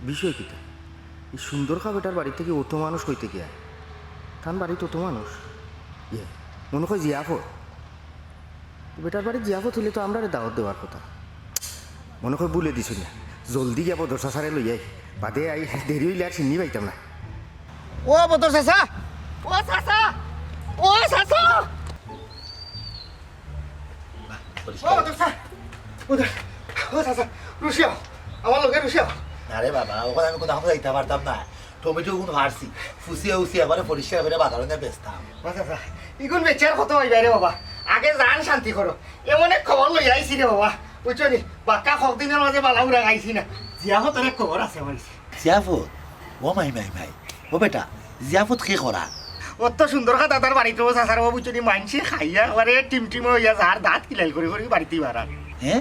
বিষয় কিতা এই সুন্দর খা বেটার বাড়ি থেকে অত মানুষ কইতে গিয়া তার বাড়িতে অত মানুষ ইয়ে মনে হয় জিয়াফত বেটার বাড়ি জিয়াফত হইলে তো আমরা দাওয়াত দেওয়ার কথা মনে হয় বলে দিছিল না জলদি গিয়া বদর চাচারে লইয়াই বাদে আই দেরি হইলে আর চিনি পাইতাম না ও বদর চাচা ও চাচা ও চাচা ও বদর চাচা ও চাচা রুশিয়া আমার লগে রুশিয়া আরে বাবা ওখানে আমি কোথাও যাইতে পারতাম না টমেটো গুণ ভারছি ফুসিয়া উসিয়া এবারে পরিষ্কার করে বাজারে বেচতাম চাচা ইগুন বেচার কত হইবা রে বাবা আগে জান শান্তি করো এমন এক খবর লই আইছি রে বাবা বুঝছো নি বাক্কা কদিনের মাঝে বালাউরা গাইছি না জিয়াফত অনেক খবর আছে আমার জিয়াফত ও মাই ও বেটা জিয়াফত কি করা অত সুন্দর কথা তার বাড়িতে চাচার বাবু বুঝছো নি মানসি খাইয়া আবার টিমটিম হইয়া যার দাঁত কিলাইল করে করে বাড়িতেই বাড়া হ্যাঁ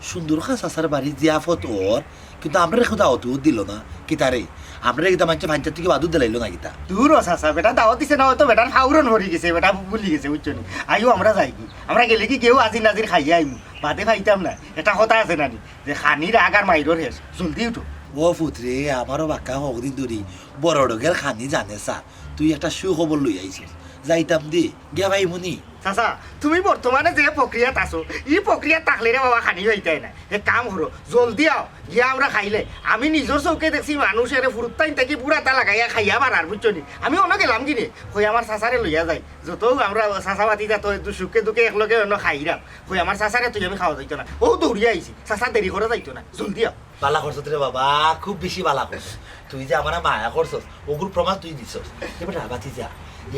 সুন্দর খা চাচার বাড়ি জিয়াফত ওর কিন্তু আমরা রেখে দাওয়াত দিল না কিতারে আমরা গীতা মানছে পঞ্চায়েত থেকে বাদু দিলাইলো না গীতা দূর চাচা বেটা দাওয়াত দিছে না হয়তো বেটার ফাউরন ভরি গেছে বেটা ভুলি গেছে বুঝছো নি আইও আমরা যাই কি আমরা গেলে কি কেউ আজির নাজির খাইয়া আইমু বাদে খাইতাম না এটা কথা আছে নানি যে খানির আগ আর মাইরর হেস জলদি উঠো ও পুত্রে আমারও বাক্কা হকদিন ধরি বড় ডগের খানি জানে চা তুই একটা সুখবর লই আইছিস যাইতাম দি গিয়া ভাই মুনি চাচা তুমি বর্তমানে যে প্রক্রিয়াত আছো এই প্রক্রিয়াত থাকলে রে বাবা খানি হইতাই না এক কাম করো জলদি আও গিয়া আমরা খাইলে আমি নিজের চৌকে দেখছি মানুষের ফুরুত্তাইন থেকে পুরা তা লাগাইয়া খাইয়া বাড়ার বুঝছো নি আমি অন্য গেলাম কিনে হই আমার চাচারে লইয়া যাই যত আমরা চাচা পাতি যা তো সুখে দুঃখে একলগে অন্য খাইরাম হই আমার চাচারে তুই আমি খাওয়া যাইতো না ও দৌড়িয়া আইছি চাচা দেরি করে যাইতো না জলদি আও বালা করছত রে বাবা খুব বেশি বালা করছ তুই যে আমার মায়া করছস ওগুর প্রমাণ তুই দিছস এবার বাতি যা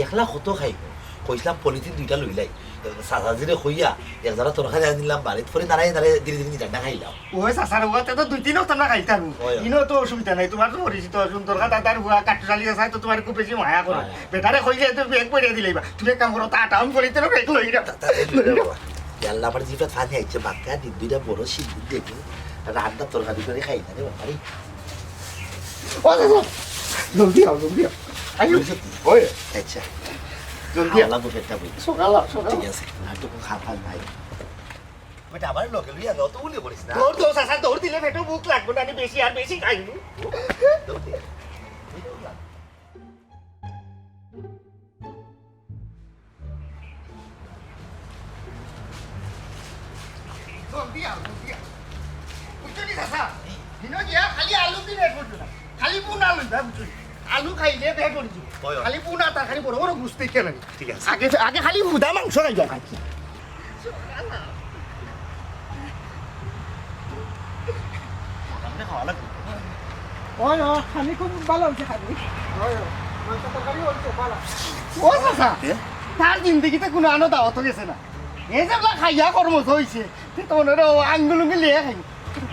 একলা কত খাইব কইছিলাম পলিথিন দুইটা লইলাই সাজাজিরে কইয়া এক জায়গা তরকারি জানি দিলাম বাড়িতে পরে দাঁড়াই দাঁড়াই ধীরে ধীরে জানা খাইলাম ওই চাচার হুয়াতে তো দুই তিনও তোমরা খাইতাম ইনো তো অসুবিধা নাই তোমার তো পরিচিত সুন্দর কথা তার হুয়া কাটুশালি আছে তো তোমার খুব বেশি মায়া করো বেটারে কইলে তো ব্যাগ পরিয়ে দিলেই তুমি এক কাম করো তা টাউন পরিতে ব্যাগ লই না আল্লাহ আমার জিভে ফানি আইছে বাক্কা দিন দুইটা বড় সিদ্ধি দেখি রান্না তরকারি করে খাই না রে বাবা রে ও চাচা জলদি আও আইও ওই আচ্ছা জলদি আল্লাহ বুঝেটা বুঝ সকাল ঠিক আছে আর তো খাওয়া নাই বেটা আমার লোকে লইয়া দাও তো উলি করিস না দৌড় তো চাচা দৌড় দিলে পেটে ভুক লাগবে না আমি বেশি আর বেশি খাইবো জলদি আও বুঝছো নি চাচা দিনো গিয়া খালি আলু দিলে বুঝছো না খালি পুনা লইবা বুঝছো আলু খাইলে পেট ভরি যাব খালি পুনা তরকারি বড় বড় গুস্তি কেন ঠিক আছে আগে আগে খালি হুদা মাংস খাইবা খাইছি আমরা খাওয়া লাগবে ওই খানি খুব ভালো হচ্ছে খানি ওই মাংস তরকারি হচ্ছে ভালো ও চাচা তার জিন্দগিতে কোনো আনো দাওয়াত গেছে না এই যে খাইয়া কর্ম হয়েছে তখন আঙ্গুলুঙ্গি লিয়ে খাই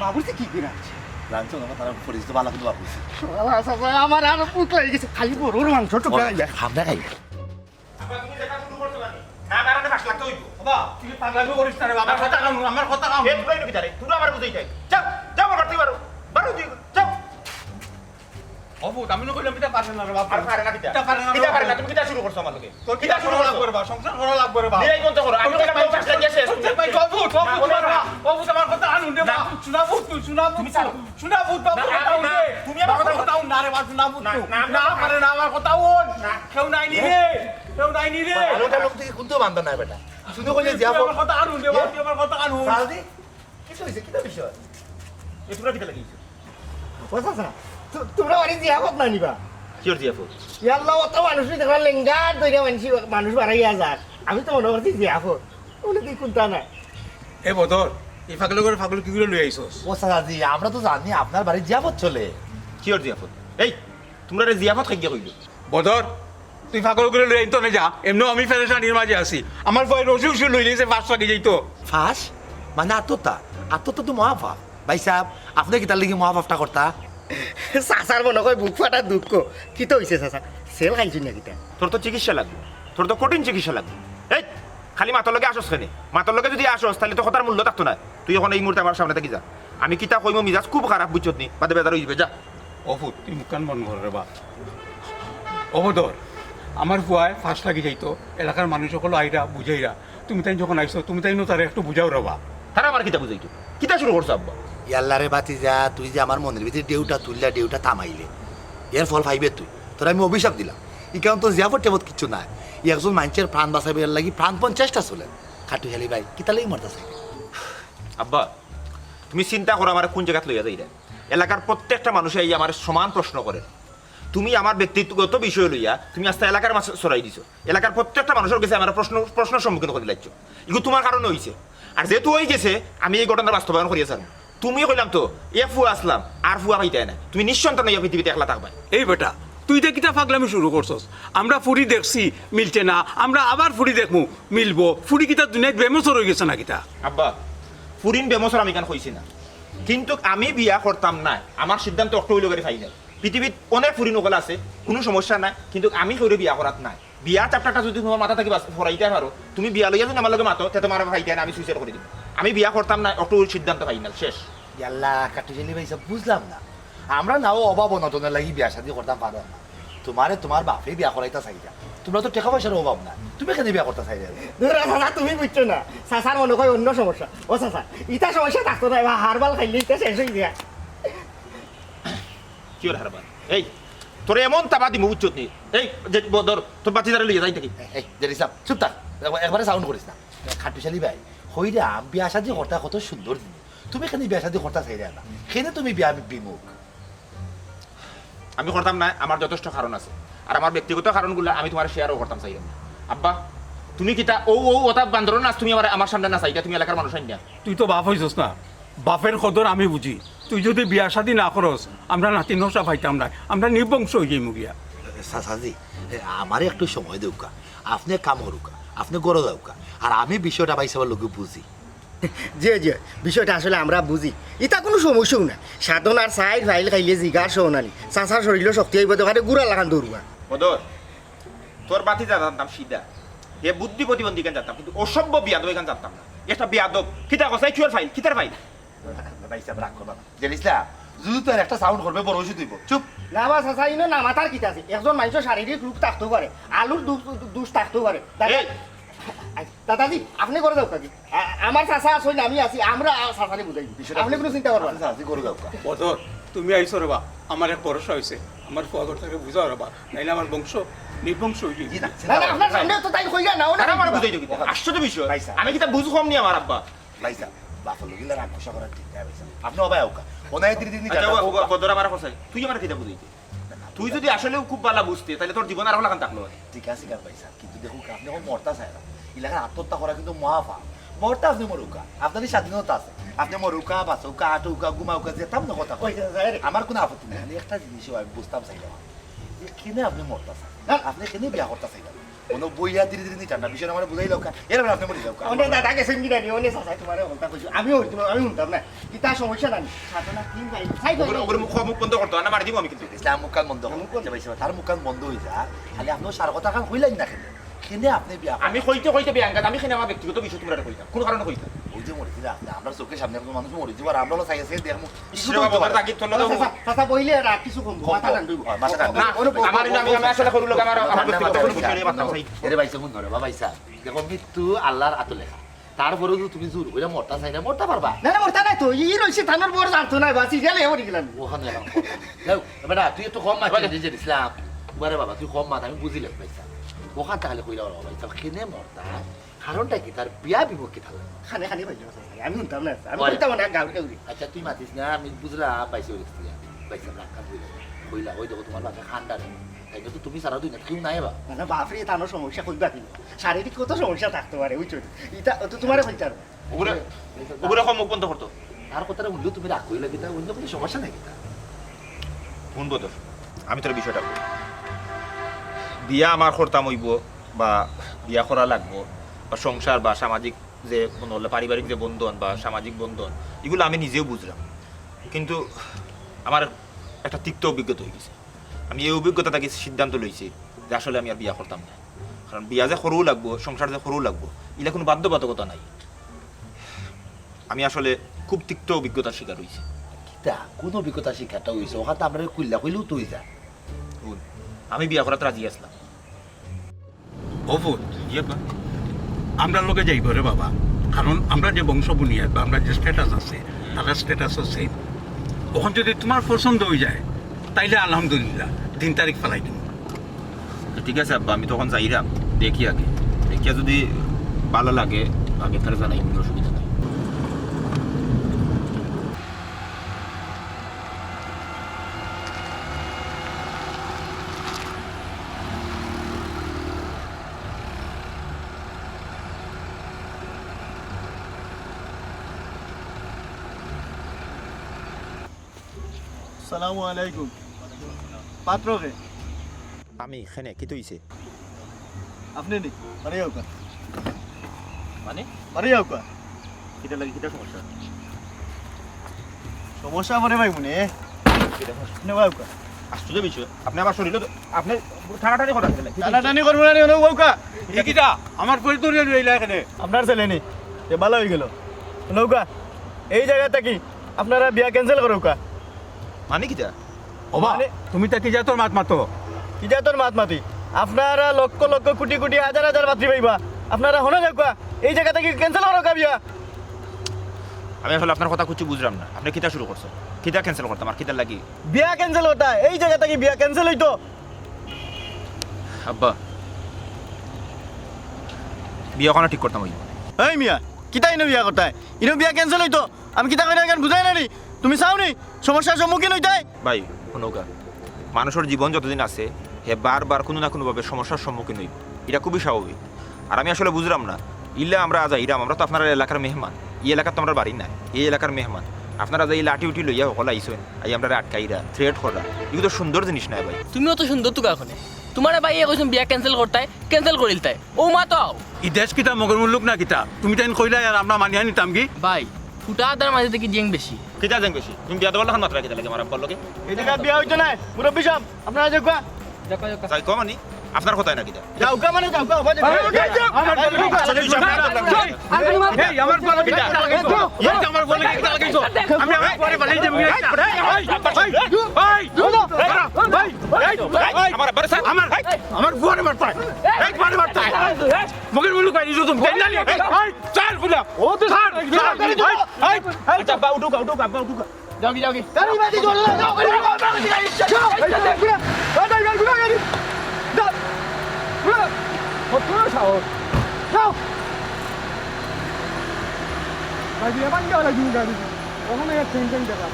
বাবুরছে কি করে আছে রাঞ্চ না তারা পরিচিত ভালো কিন্তু বাবু আমার আর পুক লাগে গেছে খালি বড়োর মাংস টুকরা খাইয়া আমরা খাই আমি নকইলাম কিটা পারে না রে বাপ পারে না কিটা পারে না তুমি কিটা শুরু করছো আমার লগে তো কিটা শুরু লাগবে রে বাপ সংসার করা লাগবে রে বাপ এই কোন তো করো আমি তো পাঁচ লাখ দিয়েছে ভাই বাবু আমার কথা আনুন রে বাপ শোনাবো তুমি শোনাবো বাবু তুমি আমার কথা আনুন না রে বাপ শোনাবো না পারে না আমার কথা আনুন কেউ নাই নি রে আলোটা লোক থেকে কোনটো বান্ধব নাই বেটা শুধু কইলে যাব আমার কথা আনুন রে বাপ আমার কথা আনুন সালদি কি হইছে কিটা বিষয় এই তোরা কিটা লাগিয়েছে ও চাচা তোমরা বাড়ি জিয়াফত না নিবা কি হর দিয়া ফুল ইয়াল্লা অত মানুষ দেখবা লেঙ্গার দইরা মানুষ বাড়াইয়া যাক আমি তো মনে করছি জিয়াফত ওগুলো কি কোনটা না এ বদর এই পাগল কি করে লই আইছস ও সাজি আমরা তো জানি আপনার বাড়ি জিয়াফত চলে কি হর জিয়াফত এই তোমরা রে জিয়াফত খাই গিয়া কইলো বদর তুই পাগল করে লই আইতো না যা এমনো আমি ফেরেশানির মাঝে আছি আমার ভয় রসি লই লইছে 5 টাকা যাইতো ফাঁস মানে আত্মতা তো মহাপাপ ভাই সাহেব আপনি কি তার লিগে মহাপাপটা করতা চাচার মনে হয় বুক ফাটার দুঃখ কি তো হয়েছে চাচা সেল খাইছি না কিটা তোর তো চিকিৎসা লাগবে তোর তো কঠিন চিকিৎসা লাগবে এই খালি মাতর লগে আসস কেনে মাতর লগে যদি আসস তাহলে তো কথার মূল্য থাকতো না তুই এখন এই মুহূর্তে আমার সামনে থাকি যা আমি কিতা কইম মিজাজ খুব খারাপ বুঝছত নি বাদে বেদার হইবে যা অফুত তুই মুখান বন্ধ কর রে বা অবদর আমার ফুয়ায় 5 টাকা যাইতো এলাকার মানুষ সকল আইরা বুঝাইরা তুমি তাই যখন আইছো তুমি তাই তারা একটু বুঝাও রে বা তারা আমার কিতা বুঝাইতো কিতা শুরু করছো আব্বা ইয়াল্লারে বাতি যা তুই যে আমার মনের ভিতরে ডেউটা থামাইলে এর ফল পাইবে তুই তোর আমি অভিশাপ দিলাম এই কারণ তোর জিয়াফর টেবত কিচ্ছু নাই ই একজন মানুষের প্রাণ বাঁচাবে এর লাগি প্রাণপণ চেষ্টা চলে খাটু হেলি ভাই কিতা লাগি মরতেছে আব্বা তুমি চিন্তা করো আমার কোন জায়গায় লইয়া যাই রে এলাকার প্রত্যেকটা মানুষে এই আমার সমান প্রশ্ন করে তুমি আমার ব্যক্তিগত বিষয় লইয়া তুমি আস্তে এলাকার মাছ ছড়াই দিছো এলাকার প্রত্যেকটা মানুষের কাছে আমার প্রশ্নের সম্মুখীন করে দিচ্ছ এগুলো তোমার কারণে হয়েছে আর যেহেতু হয়ে গেছে আমি এই ঘটনার বাস্তবায়ন করিয়াছিলাম তুমি কইলাম তো এ ফুয়া আসলাম আর ফুয়া পাইতে না তুমি নিঃসন্তান হইয়া পৃথিবীতে একলা থাকবা এই বেটা তুই তো কিতা ফাগলামি শুরু করছস আমরা ফুরি দেখছি মিলছে না আমরা আবার ফুরি দেখমু মিলবো ফুরি কিতা দুনিয়ায় বেমসর হয়ে গেছে না কিতা আব্বা ফুরিন বেমসর আমি কেন কইছি না কিন্তু আমি বিয়া করতাম না আমার সিদ্ধান্ত অক্টো হইল করে ফাইনাল পৃথিবীত অনেক ফুরিন ওগুলো আছে কোনো সমস্যা নাই কিন্তু আমি করে বিয়া করাত নাই বিয়া চাপটাটা যদি তোমার মাথা থেকে ফরাইতে পারো তুমি বিয়া লইয়া যদি আমার লগে মাতো তে তোমার ফাইতে না আমি সুইসাইড করে দিব আমি বিয়া করতাম না অক্টো সিদ্ধান্ত ফাইনাল শেষ ইয়াল্লা কাটু হেলি ভাই সব বুঝলাম না আমরা নাও অভাব অনটনের লাগি বিয়া শাদি করতাম পারো না তোমার বাপে বিয়া করাইতা চাইতা তোমরা তো টাকা পয়সার অভাব না তুমি কেন বিয়া করতে চাইলে ধরা চাচা তুমি বুঝছো না চাচার মনে হয় অন্য সমস্যা ও চাচা ইটা সমস্যা থাকতো না এবার হারবাল খাইলে ইটা শেষ হয়ে দিয়া কি ওর হারবার এই তোর এমন তাবা দিমু উচ্চত নি এই যে ধর তোর বাচ্চাদারে লইয়া যাই থাকি এই জেরিসাম চুপ থাক একবারে সাউন্ড করিস না খাটুশালি ভাই হইরা বিয়া শাদি করতা কত সুন্দর জিনিস তুমি কেন বিয়া শাদি করতে চাইলে না কেন তুমি বিয়া বিমুখ আমি করতাম না আমার যথেষ্ট কারণ আছে আর আমার ব্যক্তিগত কারণগুলো আমি তোমার শেয়ারও করতাম চাইলাম না আব্বা তুমি কিতা ও ওটা বান্দরন না তুমি আমার সামনে না চাইটা তুমি এলাকার মানুষ আইনা তুই তো বাপ হইছস না বাপের কদর আমি বুঝি তুই যদি বিয়া শাদি না করস আমরা নাতি নসা পাইতাম না আমরা নির্বংশ হয়ে যাই মুগিয়া সাসাজি আমারে একটু সময় দেউকা আপনি কাম করুকা আপনি গড়ে যাওকা আর আমি বিষয়টা পাইসাবার লোকে বুঝি যে বিষয়টা আসলে আমরা বুঝি এটা কোনো সমস্যাও না সাধন আর সাইড ফাইল খাইলে জিগার শোনানি চাচার শরীরে শক্তি হইব দোকানে গুড়া লাগান দৌড়ুয়া বদর তোর বাতি জানতাম সিধা এ বুদ্ধি প্রতিবন্ধী কেন জানতাম কিন্তু অসভ্য বিয়াদব এখান জানতাম না এটা বিয়াদব কিতা কসাই কিওর ফাইল কিতার ফাইল ভাইসাব রাগ করবা না জানিসলা যদি তোর একটা সাউন্ড করবে বড় ওষুধ দিব চুপ না বা চাচা ইনো না মাথার কিতা আছে একজন মানুষের শারীরিক রূপ থাকতেও পারে আলুর দুষ থাকতেও পারে দাদাজি আপনি করে দাও কাকি আমার চাচা আসলে আমি আছি আমরা চাচারে বুঝাই আপনি কোনো চিন্তা করবেন না সাজি করে যাওকা বদর তুমি আইসো রে বা আমার এক ভরসা হয়েছে আমার ফুয়াগর থেকে বুঝাও রে বা নাইলে আমার বংশ নির্বংশ হয়ে জি যাবে না না আপনার সামনে তো তাই কইয়া নাও না তারা আমার বুঝাই দিও আশ্চর্য বিষয় আমি কিতা বুঝ কম নি আমার আব্বা ভাইসা বাফা লগিলা রাগ কষা করার ঠিক নাই ভাইসা আপনি অবাই আওকা ওনাই দিদি আচ্ছা বদর আমার কসাই তুই আমার কিতা বুঝাইতে তুই যদি আসলেও খুব ভালো বুঝতে তাহলে তোর জীবন আর হলাকান থাকলো ঠিক আছে কার ভাইসা কিন্তু দেখুন আপনি এখন মরতা চাই না এলাকার আত্মহত্যা করা কিন্তু মহাফা মরতা আপনি মরুকা আপনাদের স্বাধীনতা আছে আপনি মরুকা বাঁচৌকা আটৌকা ঘুমাউকা যেতাম না কথা আমার কোনো আপত্তি নেই আমি একটা জিনিসও আমি বুঝতাম চাইলাম যে কেনে আপনি মরতা চাই আপনি কেনে বিয়া করতে চাইলাম কোনো বইয়া ধীরে ধীরে নিতাম না বিষয়টা আমার বুঝাই লোকা এরপর আপনি মরে যাওকা অনেক দাদা গেছেন কি জানি অনেক চাচাই তোমার হলতা কইছো আমি শুনতাম না ইটা সমস্যা নাই সাধনা তিন ভাই সাই ওগুলো মুখ বন্ধ করতো না মারি দিব আমি কিন্তু ইসলাম মুখান বন্ধ ভাইসা তার মুখান বন্ধ হয়ে যা খালি আপনার সার কথা খান হইলেন না কেন কেনে আপনি বিয়া আমি কইতে বিয়াঙ্গাত আমি কেন আমার ব্যক্তিগত বিষয় তোমরা কইতাম কোন কারণে কইতাম ওই যে মরেছিল আপনি আমরা চোখের সামনে একজন মানুষ মরে যাবো আর আমরা চাই আছে দেখবো বদর তাগিদ তোলা দাও চাচা বইলে রাখ কিছু কম মাথা টান দিব মাথা টান না আমার আমি আসলে করু লোক আমার ব্যক্তিগত বিষয় নিয়ে বার্তা চাই এরে ভাইসা কোন ধরে ভাইসা দেখো মৃত্যু আল্লাহর আতো লেখা তারপরেও তো তুমি জোর করে মরতা চাই না মরতে পারবা না মরতা নাই তো ই রইছে থানার বড় জানতো না বাসি গেলে এমন গেলাম ওখানে যাও বেটা তুই একটু কম মাছ দিয়ে দিছিলাম বারে বাবা তুই কম মাছ আমি বুঝিলাম ভাইসা ওখান তাহলে কইলা ভাইসা কেনে মরতা কারণটা কি তার বিয়া বিপক্ষে থাকবে খানে ভাই আমি শুনতাম না আমি কইতাম না গাউরি গাউরি আচ্ছা তুই মাতিস না আমি বুঝলাম পাইছি ওই পাইছি রাখা কইলা ওই দেখো তোমার বাচ্চা খান্ডা নেই তাই তো তুমি সারা দুই না কেউ নাই বা মানে বাপরে তানোর সমস্যা কইবা কি শারীরিক কত সমস্যা থাকতে পারে বুঝছো এটা তো তোমারে কইতার ওগুলো মুখ বন্ধ করতো আর কথাটা বললেও তুমি রাগ কইলা কিতা অন্য কোনো সমস্যা নাই কিতা কোন বদর আমি তোর বিষয়টা বলি বিয়া আমার করতাম হইব বা বিয়া করা লাগবো বা সংসার বা সামাজিক যে বলে পারিবারিক যে বন্ধন বা সামাজিক বন্ধন এগুলো আমি নিজেও বুঝলাম কিন্তু আমার একটা তিক্ত অভিজ্ঞতা হয়ে গেছে আমি এই অভিজ্ঞতা থেকে সিদ্ধান্ত লইছি যে আসলে আমি আর বিয়া করতাম না কারণ বিয়া যে সরু লাগবো সংসার যে সরু লাগবো এগুলো কোনো বাধ্যবাধকতা নাই আমি আসলে খুব তিক্ত অভিজ্ঞতার শিকার হয়েছি কিতা কোন অভিজ্ঞতা শিক্ষাটা হইছে ওখানে আমরা কইলা কইলেও তুই যা আমি বিয়া করাতে রাজি আসলাম অভূত আমরা লোকে যাইব রে বাবা কারণ আমরা যে বংশ বুনিয়াদ বা আমরা যে স্ট্যাটাস আছে তারা স্ট্যাটাসও সেম। ওখান যদি তোমার পছন্দ হয়ে যায় তাইলে আলহামদুলিল্লাহ 3 তারিখ ফেলাই দিব। ঠিক আছে আব্বা, আমি তখন যাইরাম, দেখি আগে, দেখিয়া যদি ভালো লাগে আগে তার জানাই, কোনো অসুবিধা নেই। সালামু আলাইকুম। পাত্র কে? আমি এখানে কি তৈছে আপনি নি? বাড়ি যাও কা? মানে বাড়ি যাও কা? কিটা লাগে, কিটা সমস্যা? সমস্যা মানে ভাই মনে আপনি যাও কা? আশ্চর্য বিষয়, আপনি আমার শরীরে আপনি টানাটানি করা গেলে টানাটানি করবো না নিয়ে যাও কা? কিটা আমার পরিচয় রইলা এখানে? আপনার ছেলে নি, এ ভালো হয়ে গেল। নৌকা এই জায়গাটা কি আপনারা বিয়া ক্যান্সেল করো কা? মানে কিটা? ওবা তুমি তাকে যা তোর মাত মাতো। কিটা তোর মাত মাতি? আপনারা লক্ষ লক্ষ কোটি কোটি হাজার হাজার যাত্রী পাইবা, আপনারা হনে যাও কা? এই জায়গাটা কি ক্যান্সেল করো কা বিয়া? আমি আসলে আপনার কথা কিছু বুঝলাম না, আপনি কিটা শুরু করছেন? কিটা ক্যান্সেল করতাম আর কিটা লাগি? বিয়া ক্যান্সেল হতা, এই জায়গাটা কি বিয়া ক্যান্সেল হইতো? আব্বা বিয়ে ওখানে ঠিক করতাম ওই। এই মিয়া কিতা ইনো বিয়া করতায়? ইনো বিয়া ক্যান্সেল হইতো, আমি কিতা করে কেন বুঝাই না নি? তুমি চাও নি সমস্যার সম্মুখীন হইতাই? ভাই নৌকা, মানুষের জীবন যতদিন আছে হে বারবার কোনো না কোনোভাবে সমস্যার সম্মুখীন হইব, এটা খুবই স্বাভাবিক। আর আমি আসলে বুঝলাম না, ইল্লা আমরা আজ ইরাম, আমরা তো আপনার এলাকার মেহমান, এই এলাকার তো আমরা বাড়ি নাই, এই এলাকার মেহমান। আপনারা যে এই লাঠি উঠি লইয়া সকল আইসেন, আই আমরা আটকাইরা থ্রেট করা, এগুলো তো সুন্দর জিনিস নাই ভাই। তুমিও তো সুন্দর তো এখন তোমার ভাই কইছুন বিয়া ক্যান্সেল করতাই, ক্যান্সেল করিল তাই ও মা তো আও। ই দেশ কিটা মগর মুল্লুক না কিটা? তুমি তাই কইলা আর আমরা মানিয়া নিতাম কি? ভাই ফুটা আদার মাঝে থেকে জিং বেশি। কিটা যান বেশি, তুমি বিয়া দেওয়ার মাত্রা কিটা লাগে আমার আব্বার লগে? এই জায়গা বিয়া হইতো না মুরব্বী সাহেব, আপনারা যাও কা? যাই কম আনি আপনার কথাই না কিটা? যাও কা মানে যাও কা? এই আমার বলে কিটা? এই আমার বলে কিটা লাগাইছো? আমি আমার পরে বলে যে ভাই আমার বড় স্যার আমার বুয়ারে মারতা এই বুয়ারে মারতা মগের মুল্লুক আই দিছো তুমি জানি এই চার ফুলা ও তো স্যার এই আচ্ছা বা উঠো কা, উঠো কা, বা উঠো কা। যাও কি গাড়ি বাদি চলে না, যাও গাড়ি বাদি যাও গাড়ি যাও কত সাহস যাও গাড়ি এমন যাও লাগি গাড়ি ওখানে এক টেনশন দেখা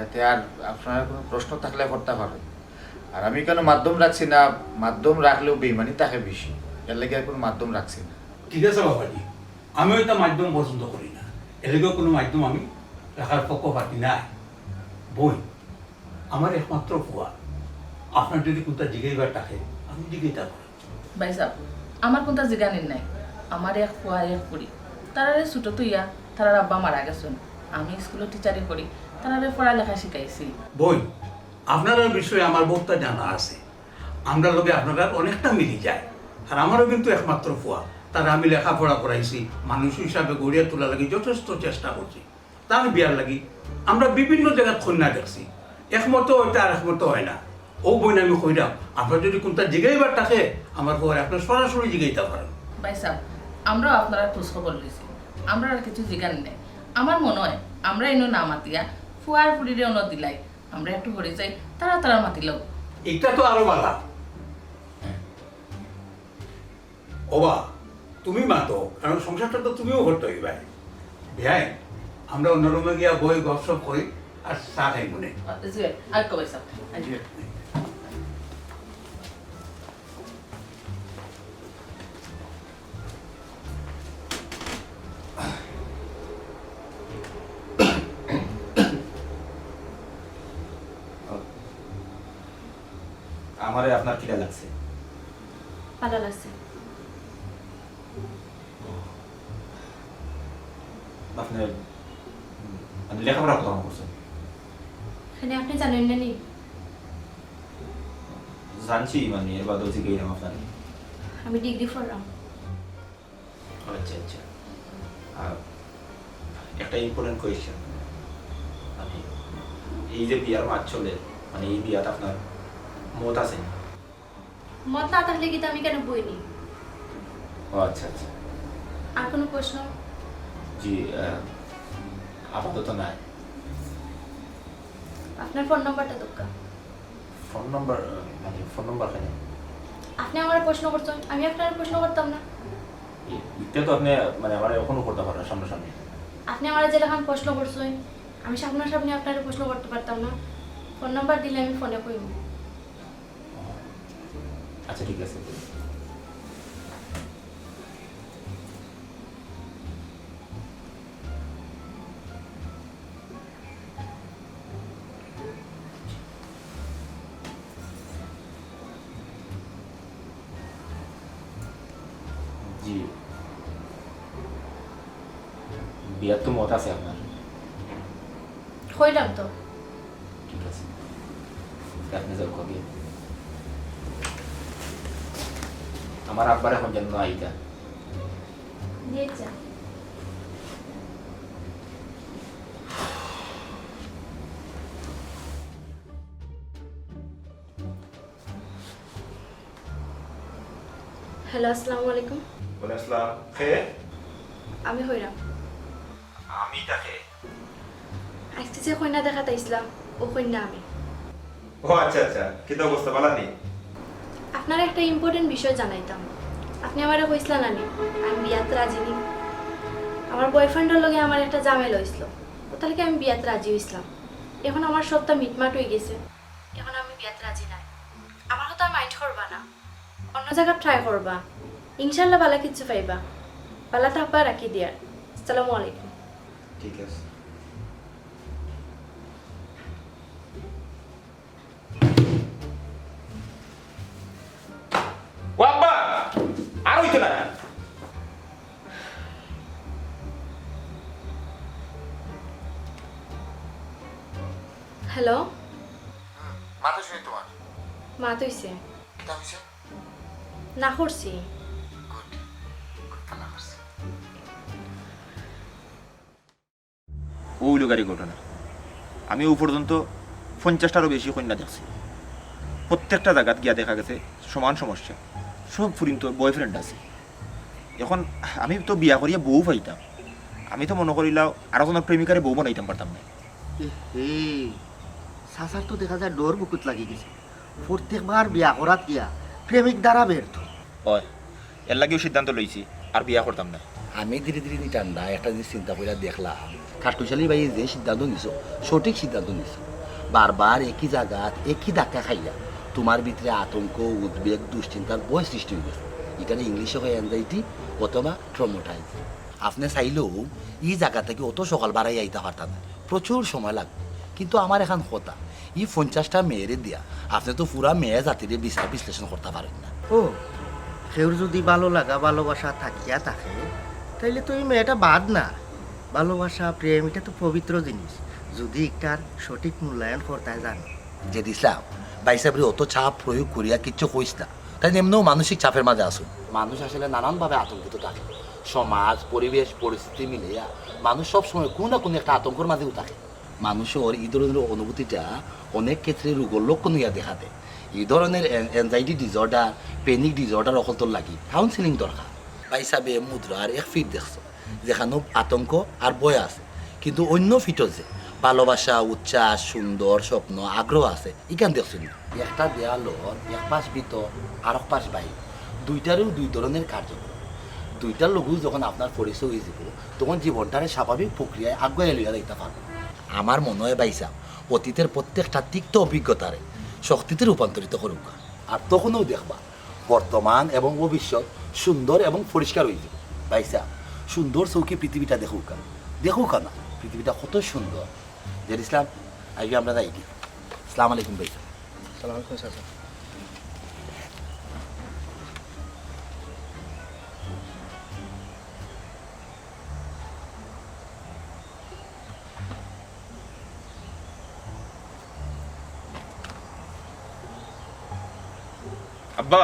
এতে আর আপনারা কোনো প্রশ্ন থাকলে করতে পারেন। আর আমি কেন মাধ্যম রাখছি না, মাধ্যম রাখলেও বেইমানি থাকে বেশি, এর লেগে আর কোনো মাধ্যম রাখছি না। ঠিক আছে বাবাজি, আমিও এটা মাধ্যম পছন্দ করি না, এলাকাও কোনো মাধ্যম আমি রাখার পক্ষপাতি নাই। বই আমার একমাত্র ফুয়া, আপনার যদি কোনটা জিগাইবার থাকে আমি জিগাইতা পারি। ভাই সাহেব আমার কোনটা জিগানির নাই, আমার এক ফুয়া এক করি তারারে ছোট তো ইয়া তারার আব্বা মারা গেছেন, আমি স্কুলের টিচারি করি, তারারে পড়ালেখা শিখাইছি। বই আপনার বিষয়ে আমার বহুটা জানা আছে, আমরা লোকে আপনারা অনেকটা মিলি যায়। আর আমারও কিন্তু একমাত্র ফুয়া, তারা আমি লেখাপড়া করাইছি, মানুষ হিসাবে গড়িয়া তোলা লাগি যথেষ্ট চেষ্টা করছি। তার বিয়ার লাগি আমরা বিভিন্ন জায়গায় কন্যা দেখছি, একমত হইতে আর একমত হয় না। ও বই আমি কইরাম আপনার যদি কোনটা জিগাইবার থাকে আমার পরে আপনার সরাসরি জিগাইতে পারেন। ভাই সাহেব আমরাও আপনারা খোঁজ খবর লইছি, আমরা আর কিছু জিগানি নাই। আমার মনে হয় আমরা এনে না মাতিয়া ফুয়ার ফুড়িরে অন্য দিলাই, আমরা একটু ঘরে যাই তারা তারা মাতিলাও। এটা তো আরো বালা। ওবা তুমি মাতো, কারণ সংসারটা তো তুমিও করতে হইবে। ভাই আমরা অন্য রুমে গিয়া বই গপসপ করি আর চা খাই মনে। আর কবে সাহেব আমারে আপনার কিটা লাগছে? ভালো লাগছে। আপনার লেখাপড়া কত করছেন? এখানে আপনি জানেন না নি? জানছি, মানে এর বাদেও জিজ্ঞাসা আপনার। আমি ডিগ্রি পড়লাম। আচ্ছা আচ্ছা। আর একটা ইম্পর্টেন্ট কোয়েশ্চেন, আমি এই যে বিয়ার মাছ চলে মানে এই বিয়াত আপনার মত আছে? মত না থাকলে কি আমি কেন বইনি? ও আচ্ছা আচ্ছা, আর কোনো প্রশ্ন? জি আপাতত নাই। আপনার ফোন নাম্বারটা দরকার। ফোন নম্বর মানে ফোন নম্বর কেন? আপনি আমার প্রশ্ন করছেন, আমি আপনার প্রশ্ন করতাম না। এটা তো আপনি মানে আমার এখনো করতে পারেন না সামনাসামনি। আপনি আমার যে লেখান প্রশ্ন করছেন, আমি সামনাসামনি আপনার প্রশ্ন করতে পারতাম না। ফোন নাম্বার দিলে আমি ফোনে কইব। আচ্ছা ঠিক আছে। জি বিয়ার তো মত আছে আপনার? কইলাম তো। ঠিক আছে, আপনি যাও কবে? আমার আব্বার এখন জন্য আইতা। দিয়েছে। হ্যালো, আসসালামু আলাইকুম। ওয়ালাইকুম আসসালাম। কে? আমি হইরাম। আমি তাকে? আজকে যে কইনা দেখাতে আইছিলাম ও কইনা আমি। ও আচ্ছা আচ্ছা, কি তো অবস্থা ভালো নেই? আপনার একটা ইম্পর্টেন্ট বিষয় জানাইতাম। আপনি আমারে কইছিলেন নানি আমি বিয়াতে রাজি নি। আমার বয়ফ্রেন্ডের লগে আমার একটা ঝামেলা হইছিল, তাহলে কি আমি বিয়াতে রাজি হইছিলাম। এখন আমার সবটা মিটমাট হয়ে গেছে, এখন আমি বিয়াতে রাজি নাই। আমার কথা মাইন্ড করবা না, অন্য জায়গা ট্রাই করবা, ইনশাল্লাহ ভালো কিছু পাইবা। ভালো থাকবা, রাখি দিয়ার। আসসালামু আলাইকুম। ঠিক আছে। ও আব্বা আর হইতো না। হ্যালো, মাথা শুনি তোমার মা তৈছে কিতা হইছে? না করছি। ওইলো গাড়ি ঘটনা। আমি ও পর্যন্ত 50টারও বেশি কন্যা দেখছি। প্রত্যেকটা জায়গাত গিয়া দেখা গেছে সমান সমস্যা, সব ফুরিন তো বয়ফ্রেন্ড আছে। এখন আমি তো বিয়া করিয়া বউ পাইতাম, আমি তো মনে করিলাম আরো কোনো প্রেমিকারে বউ বানাইতাম পারতাম না। সাসার তো দেখা যায় ডোর বুকুত লাগি গেছে। প্রত্যেকবার বিয়া করাত গিয়া প্রেমিক দ্বারা ব্যর্থ হয়। এর লাগেও সিদ্ধান্ত লইছি আর বিয়া করতাম না। আমি ধীরে ধীরে ঠান্ডা একটা জিনিস চিন্তা করে দেখলাম, কাঠকুশালী ভাই যে সিদ্ধান্ত নিছ সঠিক সিদ্ধান্ত নিছ। বারবার একই জায়গাত একই ধাক্কা খাইয়া তোমার ভিতরে আতঙ্ক, উদ্বেগ, দুশ্চিন্তার বয় সৃষ্টি হয়ে গেছে। এখানে ইংলিশে হয় অ্যাংজাইটি অথবা ট্রমোটাইজ। আপনি চাইলেও এই জায়গা থেকে অত সকাল বাড়াই আইতে পারতাম না, প্রচুর সময় লাগবে। কিন্তু আমার এখন কথা, এই 50টা মেয়েরে দিয়া আপনি তো পুরা মেয়ে জাতিরে বিচার বিশ্লেষণ করতে পারেন না। ও কেউর যদি ভালো লাগা ভালোবাসা থাকিয়া থাকে তাইলে তো এই মেয়েটা বাদ না। ভালোবাসা প্রেম এটা তো পবিত্র জিনিস, যদি একটার সঠিক মূল্যায়ন করতে জানে। যে দিসলাম বাইসাবরি অত চাপ প্রয়োগ করিয়া কিচ্ছু কইস না, তাই এমনিও মানসিক চাপের মাঝে আসুন। মানুষ আসলে নানানভাবে আতঙ্কিত থাকে, সমাজ পরিবেশ পরিস্থিতি মিলিয়া মানুষ সবসময় কোনো না কোনো একটা আতঙ্কের মাঝেও থাকে। মানুষের এই ধরনের অনুভূতিটা অনেক ক্ষেত্রে রোগের লক্ষণ হইয়া দেখা দেয়। এই ধরনের এনজাইটি ডিসঅর্ডার, প্যানিক ডিসঅর্ডার অকলতর লাগি কাউন্সিলিং দরকার। বাইসাবে মুদ্রার এক ফিট দেখছো যেখানে আতঙ্ক আর বয় আছে, কিন্তু অন্য ফিটও যে ভালোবাসা, উচ্ছ্বাস, সুন্দর স্বপ্ন, আগ্রহ আছে এখান দেখছো না। একটা দেয়ালর এক পাশ ভিতর আর এক পাশ বাইরে, দুইটারও দুই ধরনের কার্যক্রম। দুইটার লগু যখন আপনার পরিচয় হয়ে যাব তখন জীবনটারে স্বাভাবিক প্রক্রিয়ায় আগুয়াই লইয়া দিতে পারবে। আমার মনে হয় বাইসা অতীতের প্রত্যেকটা তিক্ত অভিজ্ঞতারে শক্তিতে রূপান্তরিত করুক, আর তখনও দেখবা বর্তমান এবং ভবিষ্যৎ সুন্দর এবং পরিষ্কার হয়ে যাবে। বাইসা সুন্দর চৌকি পৃথিবীটা দেখুক না, পৃথিবীটা কত সুন্দর। যে ইসলাম আগে আমরা যাই। আসসালামু আলাইকুম বাইসা। সালাম আলাইকুম চাচা। আব্বা